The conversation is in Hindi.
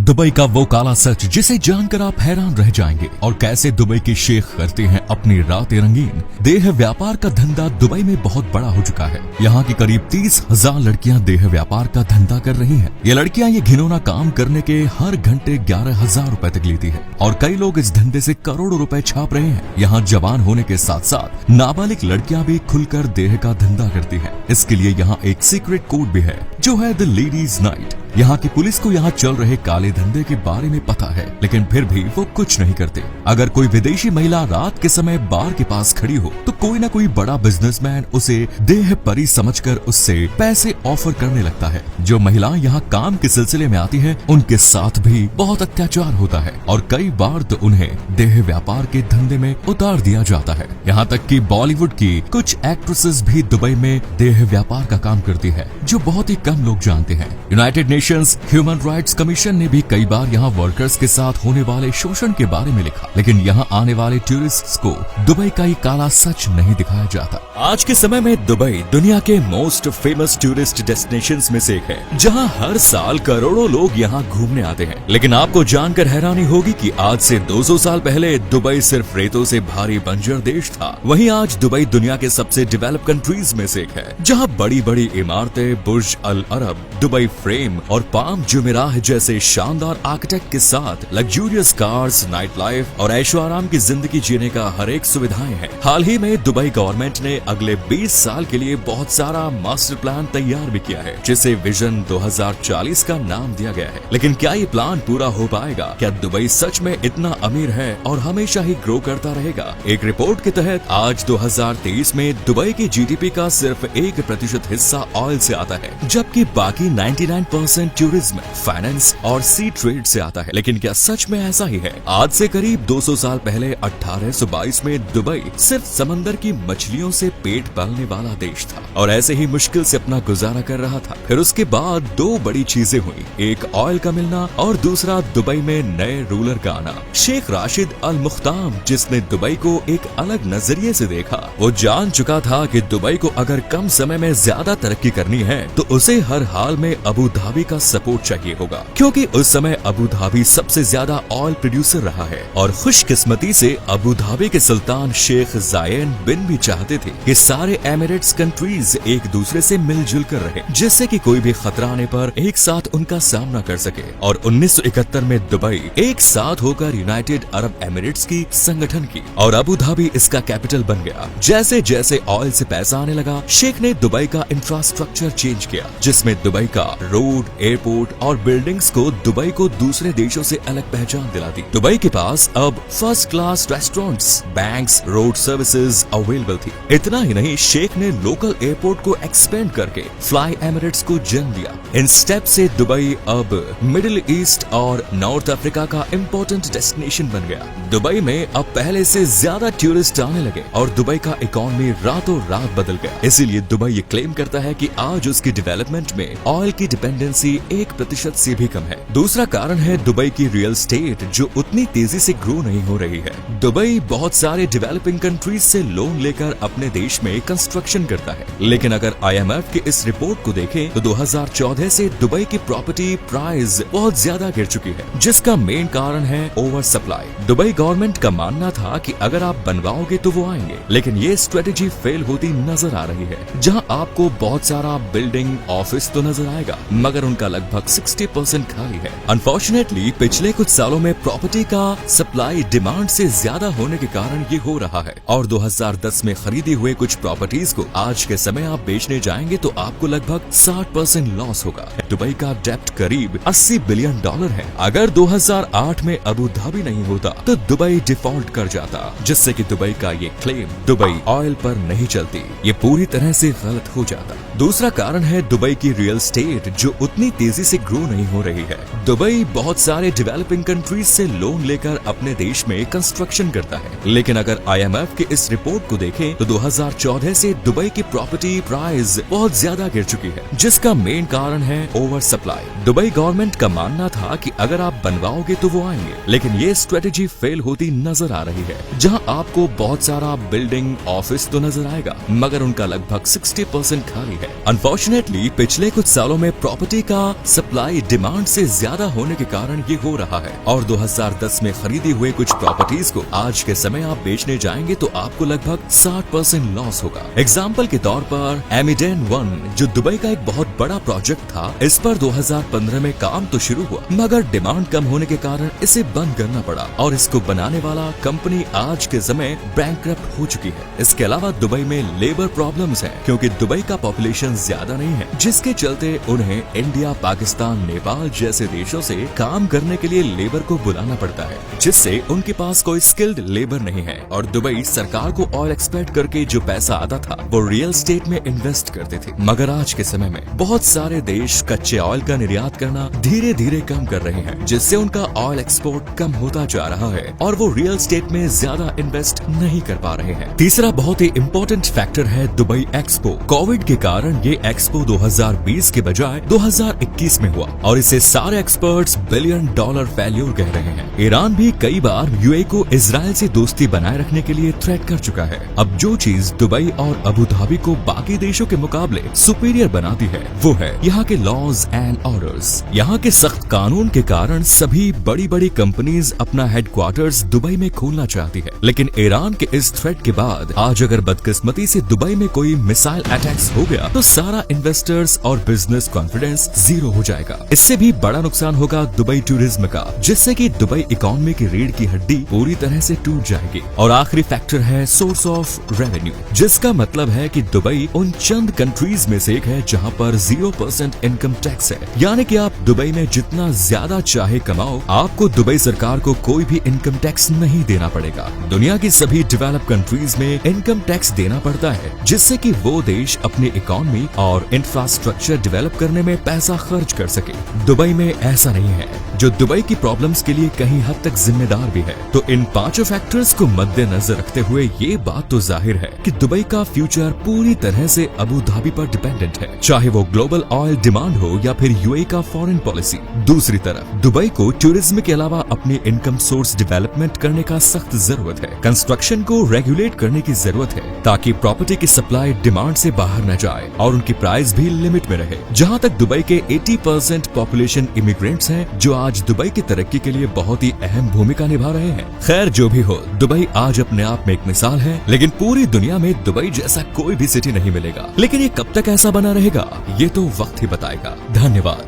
दुबई का वो काला सच जिसे जानकर आप हैरान रह जाएंगे और कैसे दुबई के शेख करते हैं अपनी रातें रंगीन। देह व्यापार का धंधा दुबई में बहुत बड़ा हो चुका है। यहाँ की करीब 30,000 लड़कियाँ देह व्यापार का धंधा कर रही हैं। ये लड़कियाँ ये घिनौना काम करने के हर घंटे 11,000 रुपए तक लेती है और कई लोग इस धंधे से करोड़ों रुपए छाप रहे हैं। यहाँ जवान होने के साथ साथ नाबालिग लड़कियाँ भी खुलकर देह का धंधा करती है। इसके लिए यहाँ एक सीक्रेट कोड भी है जो है द लेडीज नाइट। यहाँ की पुलिस को यहाँ चल रहे काले धंधे के बारे में पता है, लेकिन फिर भी वो कुछ नहीं करते। अगर कोई विदेशी महिला रात के समय बार के पास खड़ी हो तो कोई ना कोई बड़ा बिजनेसमैन उसे देह परी समझकर उससे पैसे ऑफर करने लगता है। जो महिला यहाँ काम के सिलसिले में आती है उनके साथ भी बहुत अत्याचार होता है और कई बार तो उन्हें देह व्यापार के धंधे में उतार दिया जाता है। यहाँ तक कि बॉलीवुड की कुछ एक्ट्रेसेस भी दुबई में देह व्यापार का काम करती है, जो बहुत ही कम लोग जानते हैं। United Nations human rights commission ने भी कई बार यहाँ वर्कर्स के साथ होने वाले शोषण के बारे में लिखा, लेकिन यहाँ आने वाले टूरिस्ट्स को दुबई का ये काला सच नहीं दिखाया जाता। आज के समय में दुबई दुनिया के मोस्ट फेमस टूरिस्ट डेस्टिनेशंस में से एक है, जहाँ हर साल करोड़ों लोग यहाँ घूमने आते हैं। लेकिन आपको जानकर हैरानी होगी कि आज से 200 साल पहले दुबई सिर्फ रेतों से भारी बंजर देश था। वहीं आज दुबई दुनिया के सबसे डेवलप कंट्रीज में से एक है, जहाँ बड़ी बड़ी इमारतें, बुर्ज अल अरब, दुबई फ्रेम और पाम जुमेराह जैसे शानदार आर्किटेक्ट के साथ लग्जूरियस कार्स, नाइट लाइफ और ऐशो आराम की जिंदगी जीने का हर एक सुविधाएं हैं। हाल ही में दुबई गवर्नमेंट ने अगले 20 साल के लिए बहुत सारा मास्टर प्लान तैयार भी किया है, जिसे विजन 2040 का नाम दिया गया है। लेकिन क्या ये प्लान पूरा हो पाएगा? क्या दुबई सच में इतना अमीर है और हमेशा ही ग्रो करता रहेगा? एक रिपोर्ट के तहत आज 2023 में दुबई की जीडीपी का सिर्फ 1% हिस्सा ऑयल से आता है, जबकि बाकी 99% टूरिज्म, फाइनेंस और सी ट्रेड से आता है। लेकिन क्या सच में ऐसा ही है? आज से करीब 200 साल पहले 1822 में दुबई सिर्फ समंदर की मछलियों से पेट पालने वाला देश था और ऐसे ही मुश्किल से अपना गुजारा कर रहा था। फिर उसके बाद दो बड़ी चीजें हुई, एक ऑयल का मिलना और दूसरा दुबई में नए रूलर का आना। शेख राशिद अल मुख्ताम, जिसने दुबई को एक अलग नजरिए से देखा, वो जान चुका था कि दुबई को अगर कम समय में ज्यादा तरक्की करनी है तो उसे हर हाल में अबू धाबी का सपोर्ट चाहिए होगा, क्योंकि उस समय अबू धाबी सबसे ज्यादा ऑयल प्रोड्यूसर रहा है। और खुशकिस्मती से अबू धाबी के सुल्तान शेख जायन बिन भी चाहते थे कि सारे एमिरेट्स कंट्रीज एक दूसरे से मिलजुल कर रहे, जिससे कि कोई भी खतरा आने पर एक साथ उनका सामना कर सके। और 1971 में दुबई एक साथ होकर यूनाइटेड अरब एमिरेट्स की संगठन की और अबू धाबी इसका कैपिटल बन गया। जैसे जैसे ऑयल से पैसा आने लगा, शेख ने दुबई का इंफ्रास्ट्रक्चर चेंज किया, जिसमें दुबई का रोड, एयरपोर्ट और बिल्डिंग्स को दुबई को दूसरे देशों से अलग पहचान दिला दी। दुबई के पास अब first class restaurants, banks, road services available थी। इतना ही नहीं, शेख ने लोकल एयरपोर्ट को एक्सपेंड करके फ्लाई एमिरेट्स को जन्म दिया। इन स्टेप से दुबई अब मिडिल ईस्ट और नॉर्थ अफ्रीका का इम्पोर्टेंट डेस्टिनेशन बन गया। दुबई में अब पहले से ज्यादा टूरिस्ट आने लगे और दुबई का इकोनॉमी रातों रात बदल गया। इसीलिए दुबई ये क्लेम करता है कि आज उसकी डेवलपमेंट में ऑयल की डिपेंडेंसी 1% से भी कम है। दूसरा कारण है दुबई की रियल एस्टेट, जो उतनी तेजी से ग्रो नहीं हो रही है। दुबई बहुत सारे डेवलपिंग कंट्रीज से लोन लेकर अपने देश में कंस्ट्रक्शन करता है, लेकिन अगर IMF की इस रिपोर्ट को देखें तो 2014 से दुबई की प्रॉपर्टी प्राइस बहुत ज्यादा गिर चुकी है, जिसका मेन कारण है ओवर सप्लाई। दुबई गवर्नमेंट का मानना था कि अगर आप बनवाओगे तो वो आएंगे, लेकिन ये स्ट्रेटेजी फेल होती नजर आ रही है। जहां आपको बहुत सारा बिल्डिंग, ऑफिस तो नजर आएगा, मगर उनका लगभग 60% खाली है। अनफॉर्चुनेटली पिछले कुछ सालों में प्रॉपर्टी का सप्लाई डिमांड से ज्यादा होने के कारण ये हो रहा है और 2010 में खरीदी हुए कुछ प्रॉपर्टीज को आज के समय आप बेचने जाएंगे तो आपको लगभग 60% लॉस होगा। दुबई का डेप्ट करीब $80 बिलियन है। अगर 2008 में अबू धाबी नहीं होता तो दुबई डिफॉल्ट कर जाता, जिससे कि दुबई का ये क्लेम दुबई ऑयल पर नहीं चलती, ये पूरी तरह से गलत हो जाता। दूसरा कारण है दुबई की रियल एस्टेट, जो उतनी तेजी से ग्रो नहीं हो रही है। दुबई बहुत सारे डेवलपिंग कंट्रीज से लोन लेकर अपने देश में कंस्ट्रक्शन करता है, लेकिन अगर IMF की इस रिपोर्ट को देखें तो 2014 से दुबई की प्रॉपर्टी प्राइस बहुत ज्यादा गिर चुकी है, जिसका मेन कारण है ओवर सप्लाई। दुबई गवर्नमेंट का मानना था कि अगर आप बनवाओगे तो वो आएंगे, लेकिन ये स्ट्रेटेजी फेल होती नजर आ रही है। जहां आपको बहुत सारा बिल्डिंग, ऑफिस तो नजर आएगा, मगर उनका लगभग 60% खाली है। अनफॉर्चुनेटली पिछले कुछ सालों में प्रॉपर्टी का का सप्लाई डिमांड से ज्यादा होने के कारण ये हो रहा है। और 2010 में खरीदी हुए कुछ प्रॉपर्टीज को आज के समय आप बेचने जाएंगे तो आपको लगभग 60% लॉस होगा। एग्जाम्पल के तौर पर एमिडेन 1 जो दुबई का एक बहुत बड़ा प्रोजेक्ट था, इस पर 2015 में काम तो शुरू हुआ मगर डिमांड कम होने के कारण इसे बंद करना पड़ा और इसको बनाने वाला कंपनी आज के समय बैंकरप्ट हो चुकी है। इसके अलावा दुबई में लेबर प्रॉब्लम्स हैं क्योंकि दुबई का पॉपुलेशन ज्यादा नहीं है, जिसके चलते उन्हें इंडिया, पाकिस्तान, नेपाल जैसे देशों से काम करने के लिए लेबर को बुलाना पड़ता है, जिससे उनके पास कोई स्किल्ड लेबर नहीं है। और दुबई सरकार को ऑयल एक्सपोर्ट करके जो पैसा आता था वो रियल एस्टेट में इन्वेस्ट करते थे। मगर आज के समय में बहुत सारे देश कच्चे ऑयल का निर्यात करना धीरे धीरे कम कर रहे हैं, जिससे उनका ऑयल एक्सपोर्ट कम होता जा रहा है और वो रियल एस्टेट में ज्यादा इन्वेस्ट नहीं कर पा रहे हैं। तीसरा बहुत ही इम्पोर्टेंट फैक्टर है दुबई एक्सपो। कोविड के कारण ये एक्सपो 2020 के बजाय 2021 में हुआ और इसे सारे एक्सपर्ट्स $1 बिलियन फेल्यूर कह रहे हैं। ईरान भी कई बार यूएई को इजराइल से दोस्ती बनाए रखने के लिए थ्रेट कर चुका है। अब जो चीज दुबई और अबू धाबी को बाकी देशों के मुकाबले सुपीरियर बनाती है वो है यहाँ के लॉज एंड ऑर्डर्स। यहाँ के सख्त कानून के कारण सभी बड़ी बड़ी कंपनीज अपना हेडक्वार्टर्स दुबई में खोलना चाहती है, लेकिन ईरान के इस थ्रेट के बाद आज अगर बदकिस्मती से दुबई में कोई मिसाइल अटैक्स हो गया तो सारा इन्वेस्टर्स और बिजनेस कॉन्फिडेंस जीरो हो जाएगा। इससे भी बड़ा नुकसान होगा दुबई टूरिज्म का, जिससे कि दुबई इकोनॉमी की रीढ़ की हड्डी पूरी तरह से टूट जाएगी। और आखिरी फैक्टर है सोर्स ऑफ रेवेन्यू, जिसका मतलब है कि दुबई उन चंद कंट्रीज में से एक है जहां पर 0% इनकम टैक्स है, यानी कि आप दुबई में जितना ज्यादा चाहे कमाओ, आपको दुबई सरकार को कोई भी इनकम टैक्स नहीं देना पड़ेगा। दुनिया की सभी डेवलप कंट्रीज में इनकम टैक्स देना पड़ता है, जिससे कि वो देश अपनी इकोनॉमी और इंफ्रास्ट्रक्चर डेवलप करने में पैसा खर्च कर सके। दुबई में ऐसा नहीं है, जो दुबई की प्रॉब्लम्स के लिए कहीं हद तक जिम्मेदार भी है। तो इन पांचों फैक्टर्स को मद्देनजर रखते हुए ये बात तो जाहिर है कि दुबई का फ्यूचर पूरी तरह से अबू धाबी पर डिपेंडेंट है, चाहे वो ग्लोबल ऑयल डिमांड हो या फिर यूएई का फॉरेन पॉलिसी। दूसरी तरफ दुबई को टूरिज्म के अलावा अपनी इनकम सोर्स डेवलपमेंट करने का सख्त जरूरत है। कंस्ट्रक्शन को रेगुलेट करने की जरूरत है ताकि प्रॉपर्टी की सप्लाई डिमांड से बाहर न जाए और उनकी प्राइस भी लिमिट में रहे। जहाँ तक दुबई के 80% पॉपुलेशन इमिग्रेंट्स हैं जो आज दुबई की तरक्की के लिए बहुत ही अहम भूमिका निभा रहे हैं। खैर जो भी हो, दुबई आज अपने आप में एक मिसाल है, लेकिन पूरी दुनिया में दुबई जैसा कोई भी सिटी नहीं मिलेगा। लेकिन ये कब तक ऐसा बना रहेगा ये तो वक्त ही बताएगा। धन्यवाद।